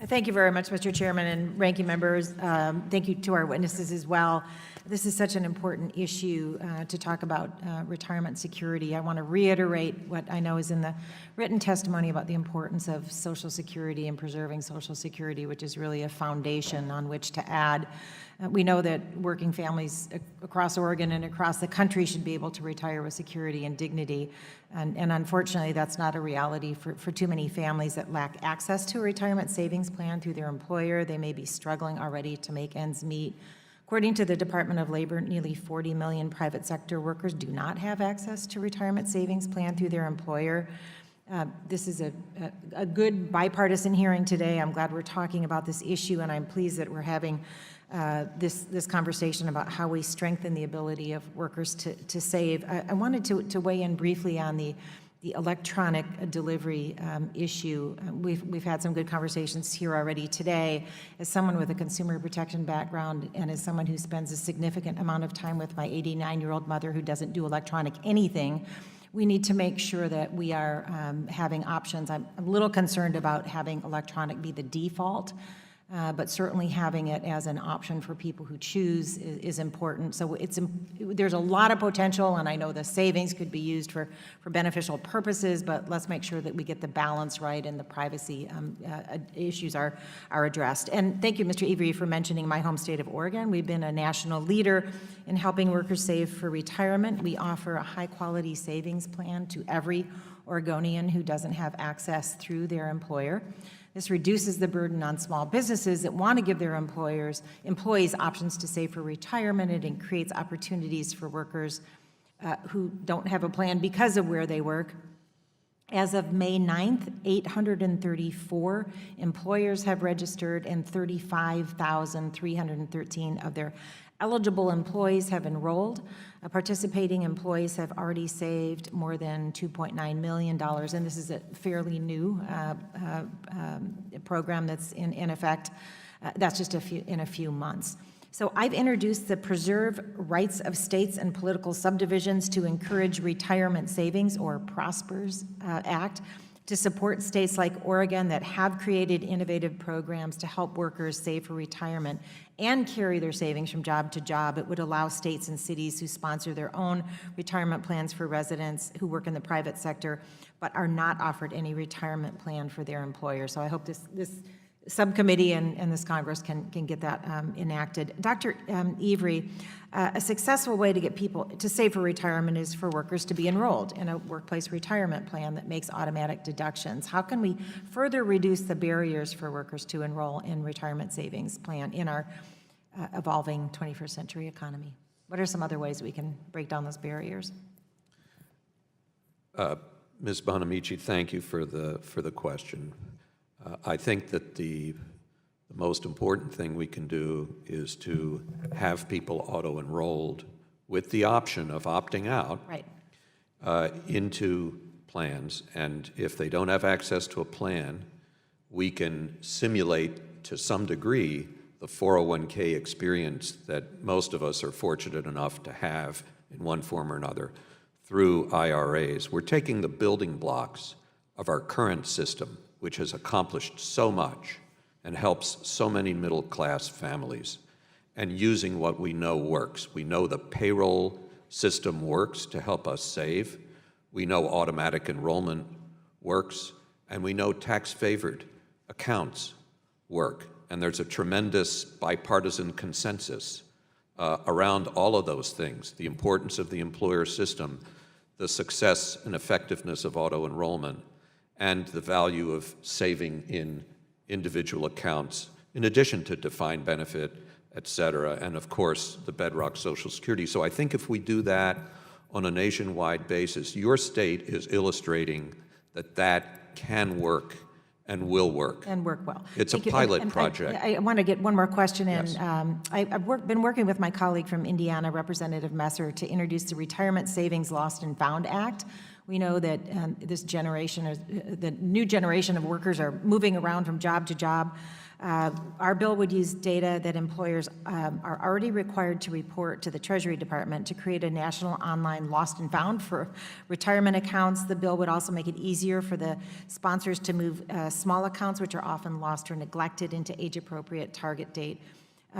Thank you very much, Mr. Chairman and ranking members. Thank you to our witnesses as well. This is such an important issue to talk about retirement security. I want to reiterate what I know is in the written testimony about the importance of Social Security and preserving Social Security, which is really a foundation on which to add. We know that working families across Oregon and across the country should be able to retire with security and dignity. And unfortunately, that's not a reality for too many families that lack access to a retirement savings plan through their employer. They may be struggling already to make ends meet. According to the Department of Labor, nearly 40 million private sector workers do not have access to retirement savings plan through their employer. This is a good bipartisan hearing today. I'm glad we're talking about this issue, and I'm pleased that we're having this conversation about how we strengthen the ability of workers to save. I wanted to weigh in briefly on the electronic delivery issue. We've had some good conversations here already today. As someone with a consumer protection background and as someone who spends a significant amount of time with my 89-year-old mother who doesn't do electronic anything, we need to make sure that we are having options. I'm a little concerned about having electronic be the default, but certainly having it as an option for people who choose is important. So there's a lot of potential, and I know the savings could be used for beneficial purposes, but let's make sure that we get the balance right and the privacy issues are addressed. And thank you, Mr. Avery, for mentioning my home state of Oregon. We've been a national leader in helping workers save for retirement. We offer a high-quality savings plan to every Oregonian who doesn't have access through their employer. This reduces the burden on small businesses that want to give their employees options to save for retirement. It creates opportunities for workers who don't have a plan because of where they work. As of May 9th, 834 employers have registered, and 35,313 of their eligible employees have enrolled. Participating employees have already saved more than $2.9 million, and this is a fairly new program that's in effect. That's just in a few months. So I've introduced the Preserve Rights of States and Political Subdivisions to Encourage Retirement Savings, or PROSPERS Act, to support states like Oregon that have created innovative programs to help workers save for retirement and carry their savings from job to job. It would allow states and cities who sponsor their own retirement plans for residents who work in the private sector but are not offered any retirement plan for their employer. So I hope this subcommittee and this Congress can get that enacted. Dr. Avery, a successful way to get people to save for retirement is for workers to be enrolled in a workplace retirement plan that makes automatic deductions. How can we further reduce the barriers for workers to enroll in retirement savings plan in our evolving 21st century economy? What are some other ways we can break down those barriers? Ms. Bonamici, thank you for the question. I think that the most important thing we can do is to have people auto-enrolled with the option of opting out into plans. And if they don't have access to a plan, we can simulate to some degree the 401k experience that most of us are fortunate enough to have in one form or another through IRAs. We're taking the building blocks of our current system, which has accomplished so much and helps so many middle-class families, and using what we know works. We know the payroll system works to help us save. We know automatic enrollment works, and we know tax-favored accounts work. And there's a tremendous bipartisan consensus around all of those things: the importance of the employer system, the success and effectiveness of auto-enrollment, and the value of saving in individual accounts, in addition to defined benefit, et cetera, and of course, the bedrock Social Security. So I think if we do that on a nationwide basis, your state is illustrating that that can work and will work. And work well. It's a pilot project. I want to get one more question in. Yes. I've been working with my colleague from Indiana, Representative Messer, to introduce the Retirement Savings Lost and Found Act, We know that this generation, the new generation of workers are moving around from job to job. Our bill would use data that employers are already required to report to the Treasury Department to create a national online lost and found for retirement accounts. The bill would also make it easier for the sponsors to move small accounts, which are often lost or neglected, into age-appropriate target date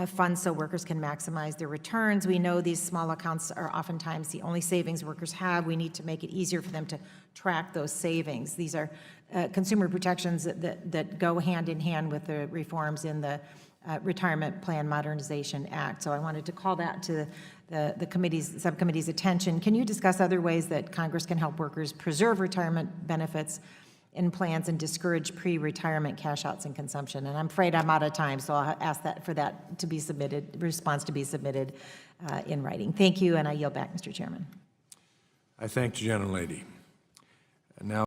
funds so workers can maximize their returns. We know these small accounts are oftentimes the only savings workers have. We need to make it easier for them to track those savings. These are consumer protections that go hand in hand with the reforms in the Retirement Plan Modernization Act. So I wanted to call that to the subcommittee's attention. Can you discuss other ways that Congress can help workers preserve retirement benefits in plans and discourage pre-retirement cash outs and consumption? And I'm afraid I'm out of time, so I'll ask for that to be submitted, response to be submitted in writing. Thank you, and I yield back, Mr. Chairman. I thank the gentlelady. And now